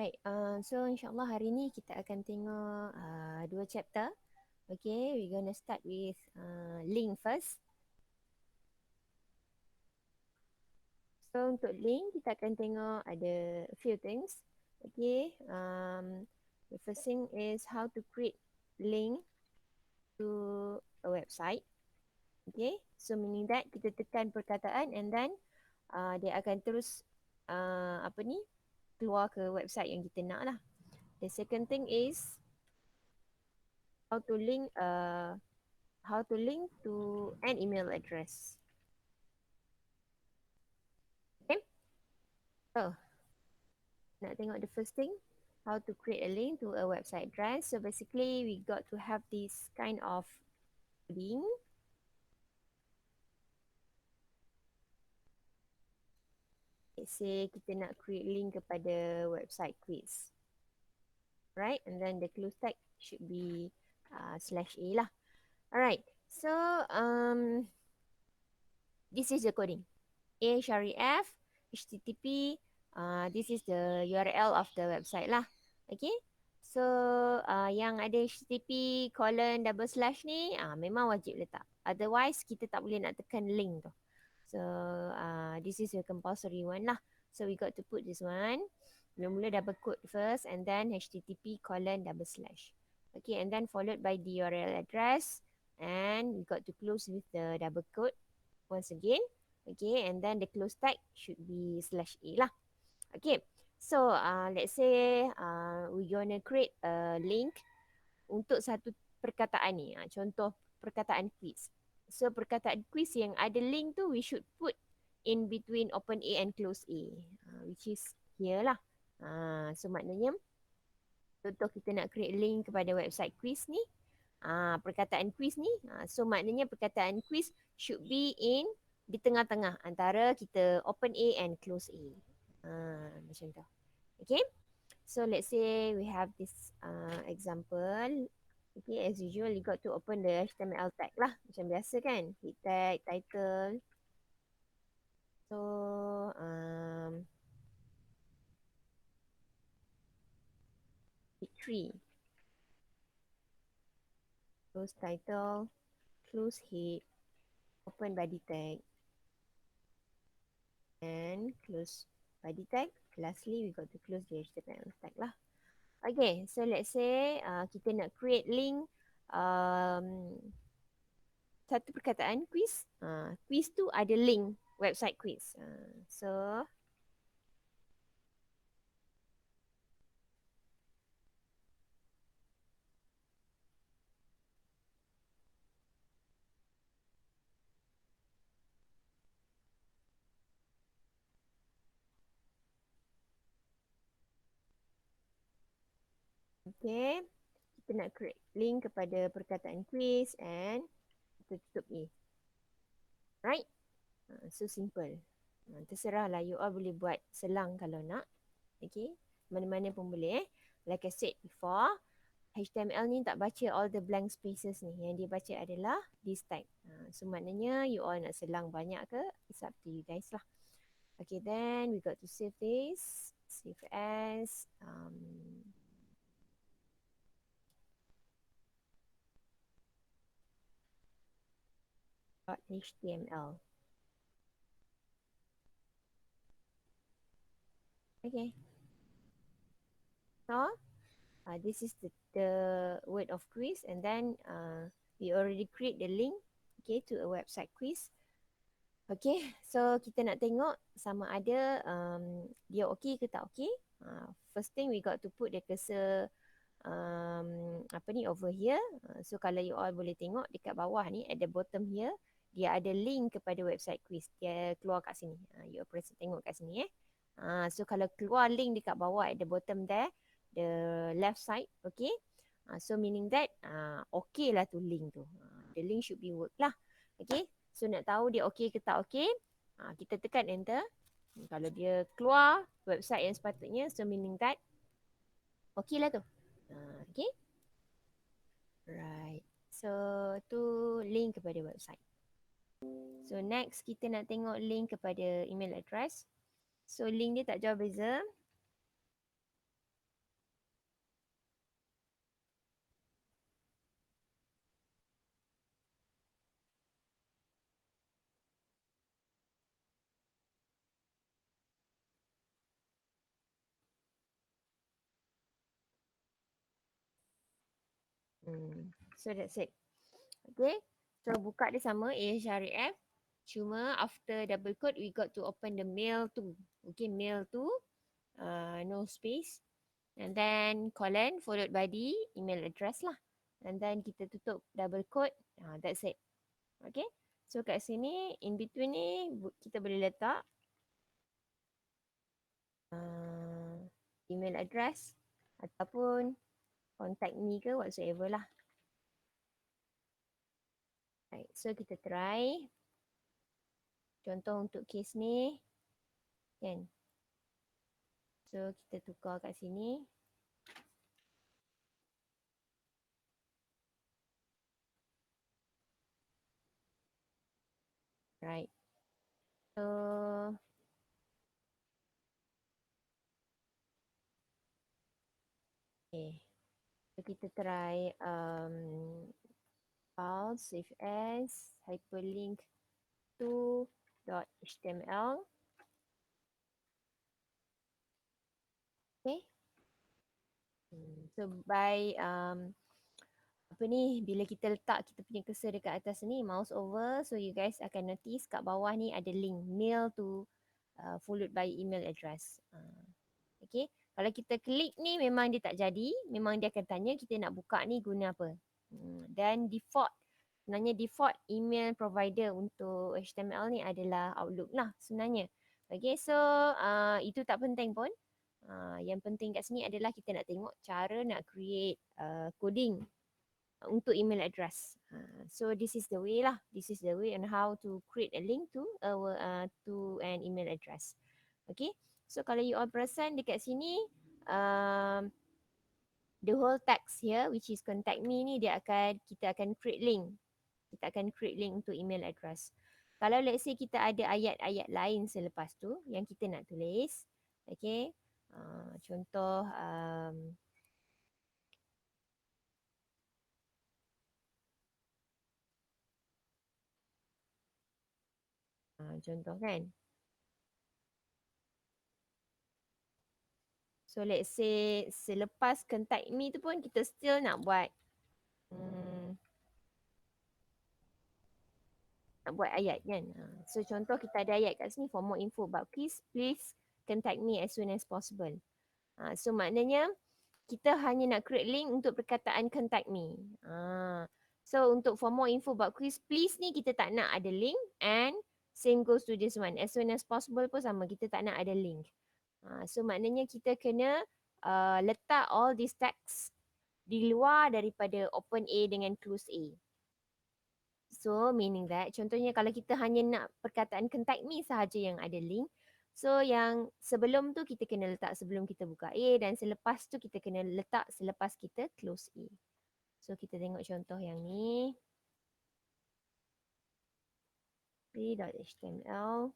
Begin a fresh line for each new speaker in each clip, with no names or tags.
Alright, so insyaAllah hari ni kita akan tengok dua chapter. Okay, we're gonna start with link first. So untuk link kita akan tengok ada a few things. Okay, the first thing is how to create link to a website. Okay, so meaning that kita tekan perkataan and then dia akan terus keluar ke website yang kita nak lah. The second thing is how to link to an email address. Okay, so nak tengok the first thing, how to create a link to a website address. So basically we got to have this kind of link. Let's say kita nak create link kepada website quiz, right? And then the clue tag should be /a lah. Alright, so this is the coding. A shari F HTTP. This is the URL of the website lah. Okay. So yang ada HTTP :/ ni memang wajib letak. Otherwise kita tak boleh nak tekan link tu. So this is a compulsory one lah. So we got to put this one. Mula-mula double quote first and then HTTP :/ Okay, and then followed by the URL address and we got to close with the double quote once again. Okay, and then the close tag should be /a lah. Okay, so let's say we gonna create a link untuk satu perkataan ni. Contoh perkataan quiz. So perkataan quiz yang ada link tu we should put in between open A and close A, which is here lah. So maknanya contoh kita nak create link kepada website quiz ni, perkataan quiz ni, so maknanya perkataan quiz should be in di tengah-tengah antara kita open A and close A. Macam tu. Okay. So let's say we have this example. Okay, as usual you got to open the HTML tag lah. Macam biasa kan. Head tag, title. So head 3. Close title, close head, open body tag, and close body tag. Lastly, we got to close the HTML tag lah. Okay, so let's say kita nak create link satu perkataan quiz. Quiz tu ada link website quiz. So okay, kita nak create link kepada perkataan quiz and kita tutup ni. Right? So simple. Terserahlah, you all boleh buat selang kalau nak. Okay, mana-mana pun boleh. Like I said before, HTML ni tak baca all the blank spaces ni. Yang dia baca adalah this type. So maknanya you all nak selang banyak ke, it's up to you guys lah. Okay, then we got to save this. Save as .html. Okay. So this is the word of quiz and then we already create the link, okay, to a website quiz. Okay, so kita nak tengok sama ada dia okay ke tak okay. First thing we got to put the cursor over here. So kalau you all boleh tengok dekat bawah ni at the bottom here, dia ada link kepada website quiz. Dia keluar kat sini. You all press tengok kat sini so kalau keluar link dekat bawah at the bottom there, the left side, okay. So meaning that okay lah tu link tu. The link should be work lah. Okay. So nak tahu dia okay ke tak okay, kita tekan enter. Kalau dia keluar website yang sepatutnya, so meaning that okay lah tu. Okay. Right. So tu link kepada website. So next kita nak tengok link kepada email address. So link dia tak jauh beza. So that's it. Okay. So buka dia sama AHREF. Cuma after double quote we got to open the mail to. Okay, mail to no space. And then colon followed by the email address lah. And then kita tutup double quote. That's it. Okay. So kat sini in between ni kita boleh letak email address ataupun contact me ke whatsoever lah. Right. So kita try. Contoh untuk case ni. Kan. So kita tukar kat sini. Right. So okay. So kita try file save as hyperlink to .html. Okay. So by apa ni, bila kita letak kita punya cursor dekat atas ni, mouse over, so you guys akan notice kat bawah ni ada link mail to followed by email address. Okay, kalau kita klik ni memang dia tak jadi, memang dia akan tanya kita nak buka ni guna apa. Dan default, sebenarnya default email provider untuk HTML ni adalah Outlook lah sebenarnya. Okay, so itu tak penting pun. Yang penting kat sini adalah kita nak tengok cara nak create coding untuk email address. So this is the way lah. This is the way on how to create a link to to an email address. Okay. So kalau you all perasan dekat sini, the whole text here which is contact me ni kita akan create link. Kita akan create link untuk email address. Kalau let's say kita ada ayat-ayat lain selepas tu yang kita nak tulis, okay. Contoh contoh kan. So let's say selepas contact me tu pun kita still nak buat nak buat ayat kan. So contoh kita ada ayat kat sini, for more info about quiz, please contact me as soon as possible. So maknanya kita hanya nak create link untuk perkataan contact me. So untuk for more info about quiz, please ni kita tak nak ada link, and same goes to this one. As soon as possible pun sama, kita tak nak ada link. So maknanya kita kena letak all these text di luar daripada open A dengan close A. So meaning that contohnya kalau kita hanya nak perkataan contact me sahaja yang ada link, so yang sebelum tu kita kena letak sebelum kita buka A, dan selepas tu kita kena letak selepas kita close A. So kita tengok contoh yang ni. P.html.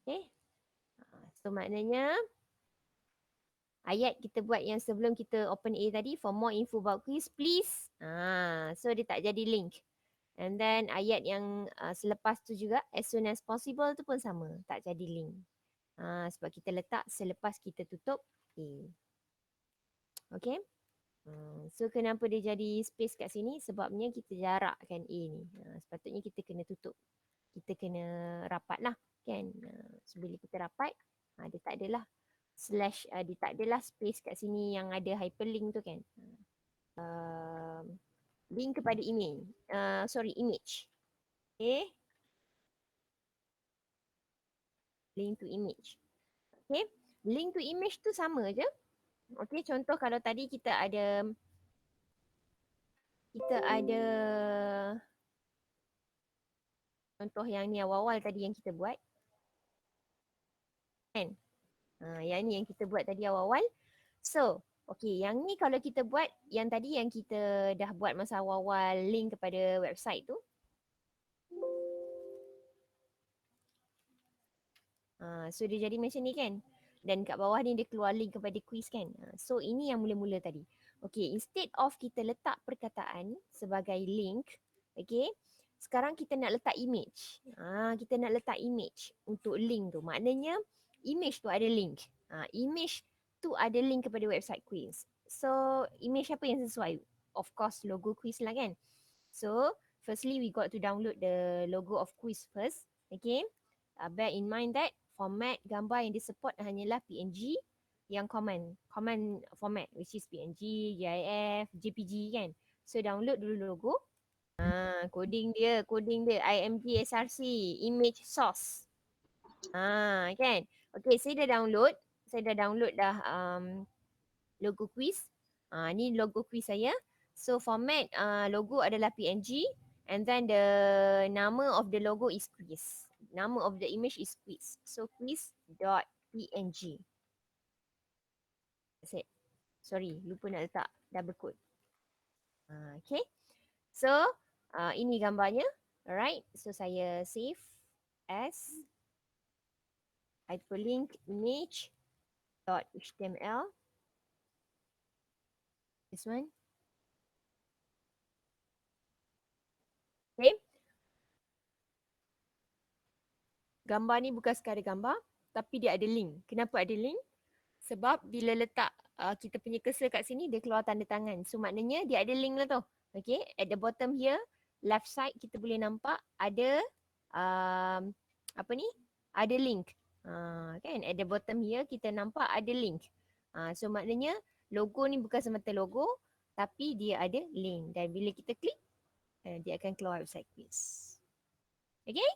Okay. So maknanya ayat kita buat yang sebelum kita open A tadi, for more info about quiz, please. So dia tak jadi link. And then ayat yang selepas tu juga, as soon as possible tu pun sama, tak jadi link. Sebab kita letak selepas kita tutup A. Okay. So kenapa dia jadi space kat sini? Sebabnya kita jarakkan A ni. Sepatutnya kita kena tutup. Kita kena rapat lah. Kan? So bila kita rapat, dia tak adalah slash, dia tak adalah space kat sini yang ada hyperlink tu kan. Link kepada email. Image. Okay. Link to image. Okay. Link to image tu sama je. Okay, contoh kalau tadi kita ada contoh yang ni awal-awal tadi yang kita buat. Kan? Yang ni yang kita buat tadi awal-awal. So, okay, yang ni kalau kita buat, yang tadi yang kita dah buat masa awal-awal link kepada website tu. So dia jadi macam ni kan. Dan kat bawah ni dia keluar link kepada quiz kan. So ini yang mula-mula tadi. Okay, instead of kita letak perkataan sebagai link, okay, sekarang kita nak letak image. Kita nak letak image untuk link tu. Maknanya image tu ada link. Image tu ada link kepada website quiz. So image apa yang sesuai? Of course logo quiz lah kan. So firstly we got to download the logo of quiz first. Okay. Bear in mind that format gambar yang disupport hanyalah PNG yang common format which is PNG, GIF, JPG kan. So download dulu logo. Coding dia IMG SRC, image source. Kan. Okay, saya dah download dah logo quiz. Ni logo quiz saya. So format logo adalah PNG and then the nama of the logo is quiz. Nama of the image is quiz. So quiz.png. That's it. Sorry, lupa nak letak double quote. Okay. So ini gambarnya. Alright. So saya save as hyperlink image.html. This one. Okay. Gambar ni bukan sekadar gambar, tapi dia ada link. Kenapa ada link? Sebab bila letak kita punya cursor kat sini, dia keluar tanda tangan. So maknanya dia ada link lah tu. Okay, at the bottom here, left side kita boleh nampak ada apa ni? Ada link. Kan, at the bottom here kita nampak ada link. So maknanya logo ni bukan semata logo, tapi dia ada link. Dan bila kita klik, dia akan keluar website quiz. Okay?